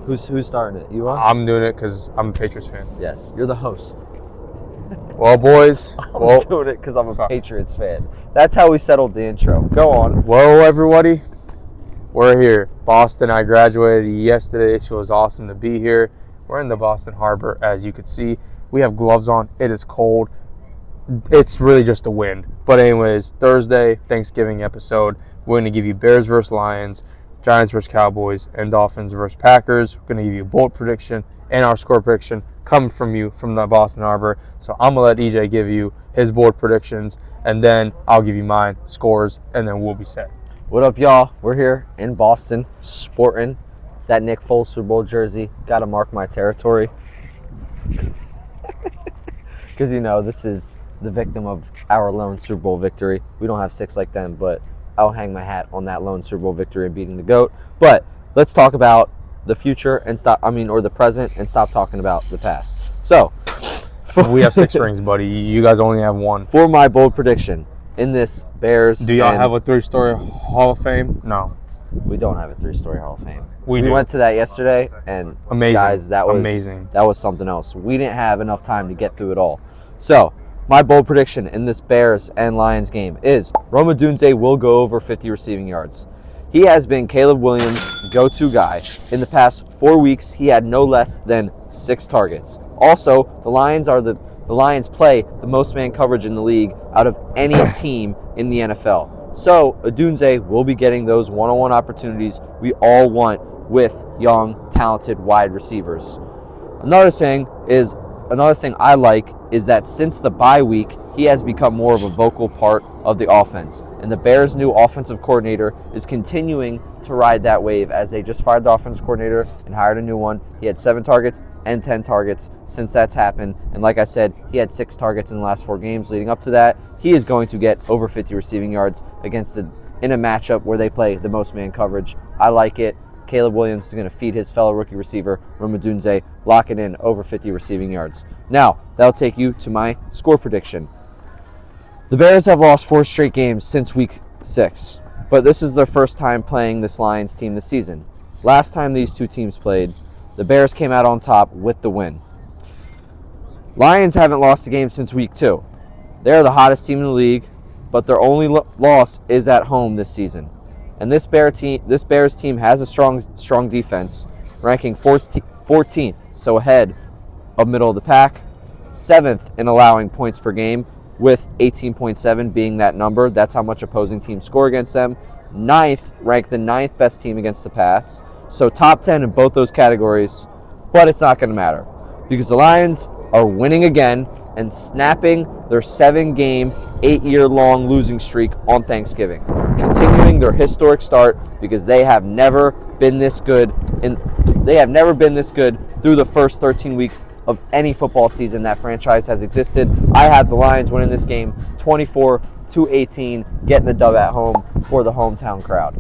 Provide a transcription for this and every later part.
Who's starting it? You are? I'm doing it because I'm a Patriots fan. Yes, you're the host. Well, boys. I'm doing it because I'm a Patriots fan. That's how we settled the intro. Go on. Well, everybody, we're here. Boston, I graduated yesterday. It feels awesome to be here. We're in the Boston Harbor, as you can see. We have gloves on. It is cold. It's really just the wind. But anyways, Thursday, Thanksgiving episode. We're going to give you Bears versus Lions, Giants versus Cowboys, and Dolphins versus Packers. We're going to give you a bold prediction and our score prediction coming from you from the Boston Harbor. So I'm going to let EJ give you his bold predictions, and then I'll give you mine, scores, and then we'll be set. What up, y'all? We're here in Boston, sporting that Nick Foles Super Bowl jersey. Got to mark my territory. Because, this is the victim of our lone Super Bowl victory. We don't have 6 like them, but I'll hang my hat on that lone Super Bowl victory and beating the GOAT. But let's talk about the future or the present, and stop talking about the past. So, we have 6 rings, buddy. You guys only have 1. For my bold prediction in this Bears. Do y'all have a 3-story Hall of Fame? No. We don't have a 3-story Hall of Fame. We went to that yesterday, and amazing. Guys, that was amazing. That was something else. We didn't have enough time to get through it all. So, my bold prediction in this Bears and Lions game is Rome Odunze will go over 50 receiving yards. He has been Caleb Williams' go-to guy. In the past 4 weeks, he had no less than 6 targets. Also, the Lions play the most man coverage in the league out of any team in the NFL. So, Odunze will be getting those one-on-one opportunities we all want with young, talented wide receivers. Another thing I like is that since the bye week, he has become more of a vocal part of the offense. And the Bears' new offensive coordinator is continuing to ride that wave as they just fired the offensive coordinator and hired a new one. He had 7 targets and 10 targets since that's happened. And like I said, he had 6 targets in the last 4 games leading up to that. He is going to get over 50 receiving yards in a matchup where they play the most man coverage. I like it. Caleb Williams is going to feed his fellow rookie receiver, Rome Odunze, lock it in over 50 receiving yards. Now, that'll take you to my score prediction. The Bears have lost 4 straight games since week 6, but this is their first time playing this Lions team this season. Last time these two teams played, the Bears came out on top with the win. Lions haven't lost a game since week 2. They're the hottest team in the league, but their only loss is at home this season. And this Bears team has a strong defense, ranking 14th, so ahead of middle of the pack, 7th in allowing points per game, with 18.7 being that number. That's how much opposing teams score against them. 9th, ranked the 9th best team against the pass. So top 10 in both those categories, but it's not going to matter because the Lions are winning again and snapping their 7-game, 8-year-long losing streak on Thanksgiving, continuing their historic start because they have never been this good through the first 13 weeks of any football season that franchise has existed. I have the Lions winning this game 24-18, getting the dub at home for the hometown crowd.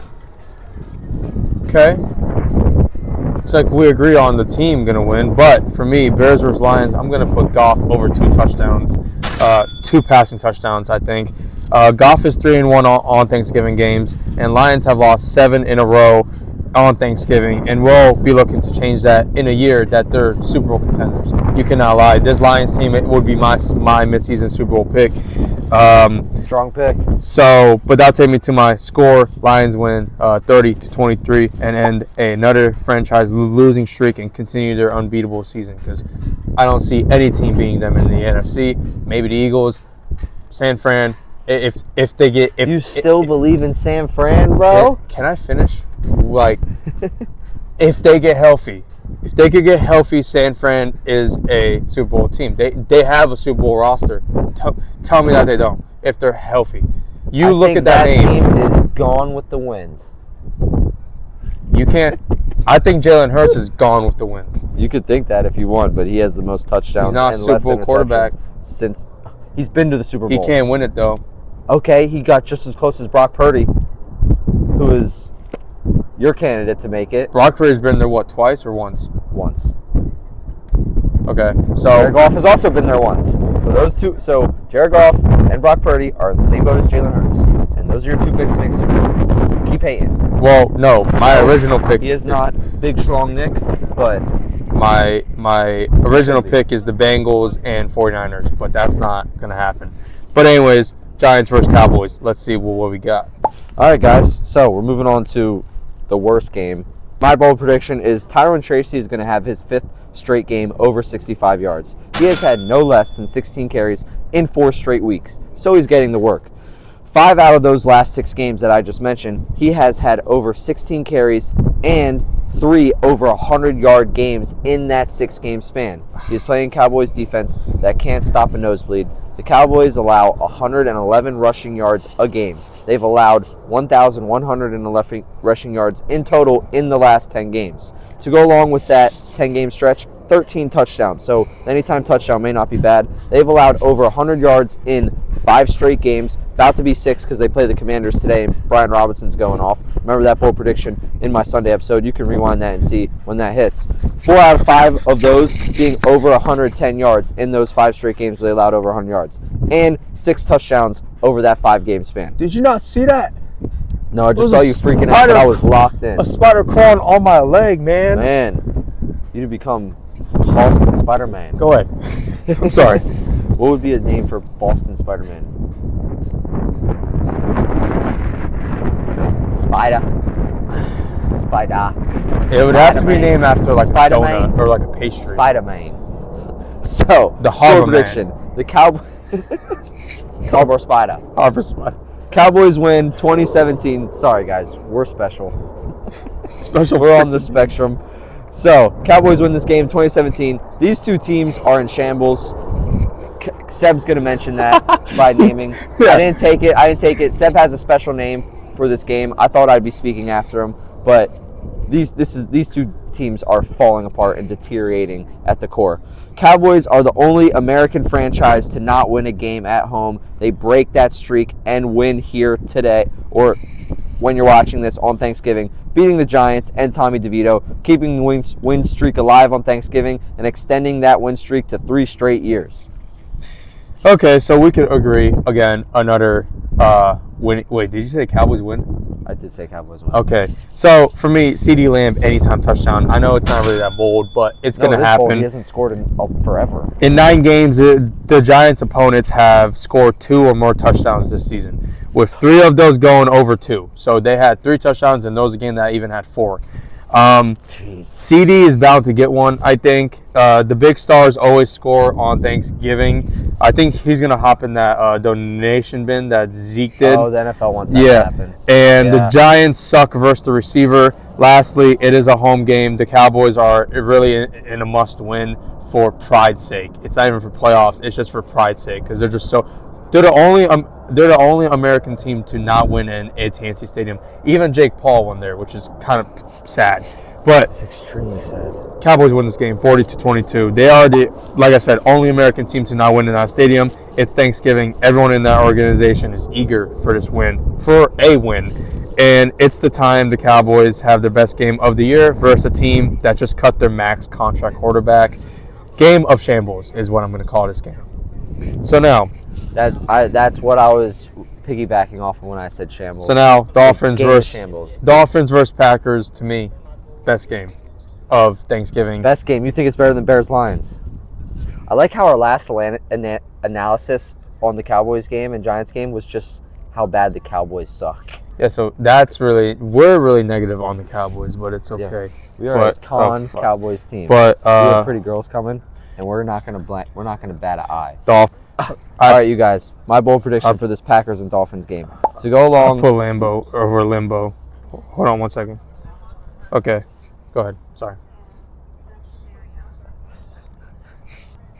Okay. It's like we agree on the team going to win, but for me, Bears versus Lions, I'm going to put Goff over 2 touchdowns, 2 passing touchdowns, I think. Goff is 3-1 on Thanksgiving games, and Lions have lost 7 in a row on Thanksgiving, and we'll be looking to change that in a year that they're Super Bowl contenders. You cannot lie. This Lions team, it would be my midseason Super Bowl pick. Strong pick. So, but that'll take me to my score. Lions win 30-23 and end another franchise losing streak and continue their unbeatable season because I don't see any team beating them in the NFC. Maybe the Eagles, San Fran. If they get, you still believe in San Fran, bro? Can I finish? Like, if they get healthy, if they could get healthy, San Fran is a Super Bowl team. They have a Super Bowl roster. Tell me that they don't. If they're healthy, I look at that name. Team is gone with the wind. You can't. I think Jalen Hurts is gone with the wind. You could think that if you want, but he has the most touchdowns. He's not and a Super less Bowl quarterback since he's been to the Super Bowl. He can't win it though. Okay, he got just as close as Brock Purdy, who is your candidate to make it. Brock Purdy's been there, what, twice or once? Once. Okay, so Jared Goff has also been there once. So those two, Jared Goff and Brock Purdy are in the same boat as Jalen Hurts, and Those are your 2 picks to make Super Bowl. So keep hating. Well, no, my original pick. He is not big, strong Nick, but my original pick is the Bengals and 49ers, but that's not going to happen. But anyways, Giants versus Cowboys. Let's see what we got. All right, guys. So we're moving on to the worst game. My bold prediction is Tyrone Tracy is going to have his 5th straight game over 65 yards. He has had no less than 16 carries in 4 straight weeks, so he's getting the work. 5 out of those last 6 games that I just mentioned, he has had over 16 carries and 3 over 100-yard games in that 6-game span. He's playing Cowboys defense that can't stop a nosebleed. The Cowboys allow 111 rushing yards a game. They've allowed 1,111 rushing yards in total in the last 10 games. To go along with that 10-game stretch, 13 touchdowns. So anytime touchdown may not be bad. They've allowed over 100 yards in 5 straight games. About to be 6 because they play the Commanders today and Brian Robinson's going off. Remember that bold prediction in my Sunday episode. You can rewind that and see when that hits. 4 out of 5 of those being over 110 yards in those 5 straight games where they allowed over 100 yards. And 6 touchdowns over that 5-game span. Did you not see that? No, I just saw you freaking out, but I was locked in. A spider crawling on my leg, man. Man, you'd become Boston Spider-Man. Go ahead. I'm sorry. What would be a name for Boston Spider-Man? Spider. It would have to be named after like a Spider-Man. donut or like a pastry. Spider-Man. So, The score Harbor prediction. Man. The Harbor Spider. Harbor Spider. Cowboys win 2017. Sorry, guys. We're special. Special. We're on the spectrum. So, Cowboys win this game 2017. These 2 teams are in shambles. Seb's going to mention that by naming. Yeah. I didn't take it. Seb has a special name for this game. I thought I'd be speaking after him, but these 2 teams are falling apart and deteriorating at the core. Cowboys are the only American franchise to not win a game at home. They break that streak and win here today, or when you're watching this on Thanksgiving, beating the Giants and Tommy DeVito, keeping the win streak alive on Thanksgiving and extending that win streak to 3 straight years. Okay, so we could agree again. Another win. Wait, did you say Cowboys win? I did say Cowboys win. Okay, so for me, CeeDee Lamb anytime touchdown. I know it's not really that bold, but it's going to happen. Bold. He hasn't scored in forever. In 9 games, the Giants' opponents have scored 2 or more touchdowns this season, with 3 of those going over 2. So they had 3 touchdowns, and those again that even had 4. CD is bound to get one, I think. The big stars always score on Thanksgiving. I think he's going to hop in that donation bin that Zeke did. Oh, the NFL wants that to happen. And the Giants suck versus the receiver. Lastly, it is a home game. The Cowboys are really in a must-win for pride's sake. It's not even for playoffs. It's just for pride's sake because they're just so... They're the only American team to not win in AT&T Stadium. Even Jake Paul won there, which is kind of sad. But it's extremely sad. Cowboys win this game 40-22. They are the, like I said, only American team to not win in that stadium. It's Thanksgiving. Everyone in that organization is eager for this win, for a win. And it's the time the Cowboys have their best game of the year versus a team that just cut their max contract quarterback. Game of shambles is what I'm going to call this game. So now, that's what I was piggybacking off of when I said shambles. So now, Dolphins versus Packers, to me, best game of Thanksgiving. Best game. You think it's better than Bears-Lions? I like how our last analysis on the Cowboys game and Giants game was just how bad the Cowboys suck. Yeah, so we're really negative on the Cowboys, but it's okay. Yeah, we are a Cowboys team. But we have pretty girls coming, and we're not gonna bat an eye. All right, you guys. My bold prediction for this Packers and Dolphins game. To go along, I'll put Lambo over Limbo. Hold on 1 second. Okay, go ahead. Sorry.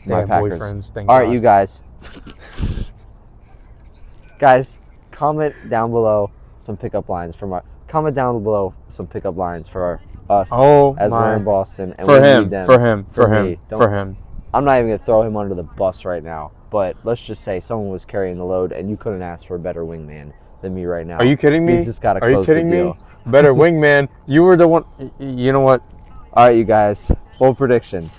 My Packers. All right, you guys. Guys, comment down below some pickup lines for us as we're in Boston and for we him, need them. For him. I'm not even gonna throw him under the bus right now, but let's just say someone was carrying the load, and you couldn't ask for a better wingman than me right now. Are you kidding me? He's just got to close the deal. Better wingman. You were the one. You know what? All right, you guys. Bold prediction.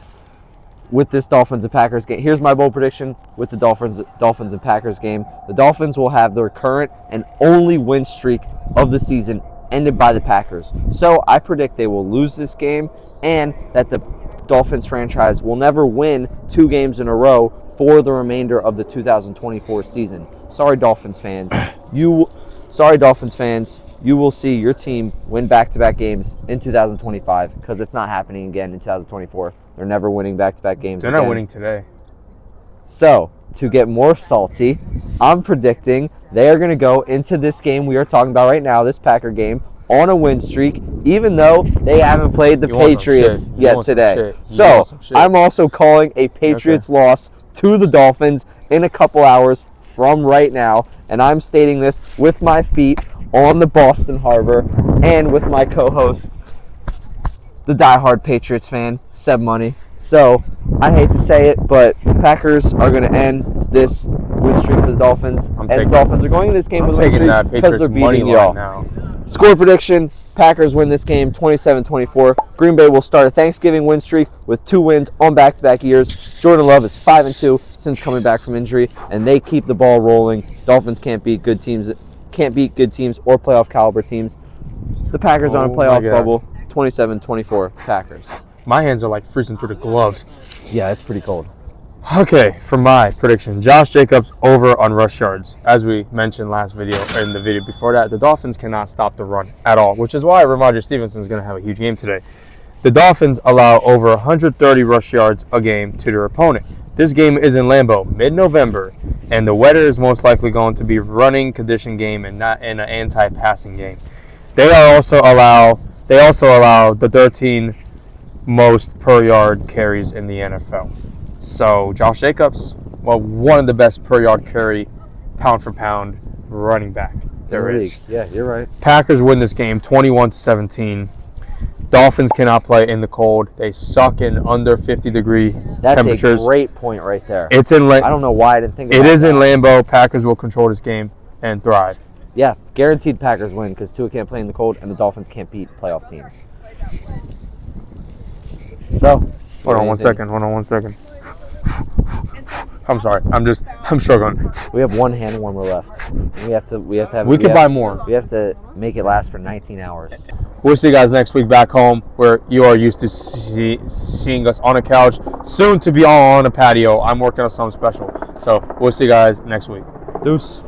with this Dolphins and Packers game. Here's my bold prediction with the Dolphins and Packers game. The Dolphins will have their current and only win streak of the season ended by the Packers. So I predict they will lose this game and that the Dolphins franchise will never win 2 games in a row for the remainder of the 2024 season. Sorry, Dolphins fans. You will see your team win back-to-back games in 2025 because it's not happening again in 2024. They're never winning back-to-back games They're again. not winning today. So, to get more salty, I'm predicting they are going to go into this game we are talking about right now, this Packer game, on a win streak, even though they haven't played the Patriots yet today. So, I'm also calling a Patriots loss to the Dolphins in a couple hours from right now, and I'm stating this with my feet on the Boston Harbor and with my co-host, the diehard Patriots fan, Seb Money. So, I hate to say it, but Packers are going to end this win streak for the Dolphins, and the Dolphins are going in this game with a win streak because they're beating y'all. Score prediction, Packers win this game 27-24. Green Bay will start a Thanksgiving win streak with 2 wins on back-to-back years. Jordan Love is 5-2 since coming back from injury, and they keep the ball rolling. Dolphins can't beat good teams or playoff caliber teams. The Packers on a playoff bubble, 27-24 Packers. My hands are like freezing through the gloves. Yeah, it's pretty cold. Okay, for my prediction, Josh Jacobs over on rush yards. As we mentioned last video, in the video before that, the Dolphins cannot stop the run at all, which is why Ramondre Stevenson is going to have a huge game today. The Dolphins allow over 130 rush yards a game to their opponent. This game is in Lambeau, mid-November, and the weather is most likely going to be running condition game and not in an anti-passing game. They also allow the 13 most per yard carries in the NFL. So Josh Jacobs, well, one of the best per yard carry, pound for pound running back there is. Yeah, you're right. Packers win this game 21-17. Dolphins cannot play in the cold. They suck in under 50-degree temperatures. That's a great point right there. It's in. I don't know why I didn't think of that. It is in Lambeau. Packers will control this game and thrive. Yeah, guaranteed Packers win because Tua can't play in the cold and the Dolphins can't beat playoff teams. So, hold on one second. I'm sorry. I'm struggling. We have one hand warmer left. We have to buy more. We have to make it last for 19 hours. We'll see you guys next week back home where you are used to seeing us on a couch, soon to be on a patio. I'm working on something special. So we'll see you guys next week. Deuce.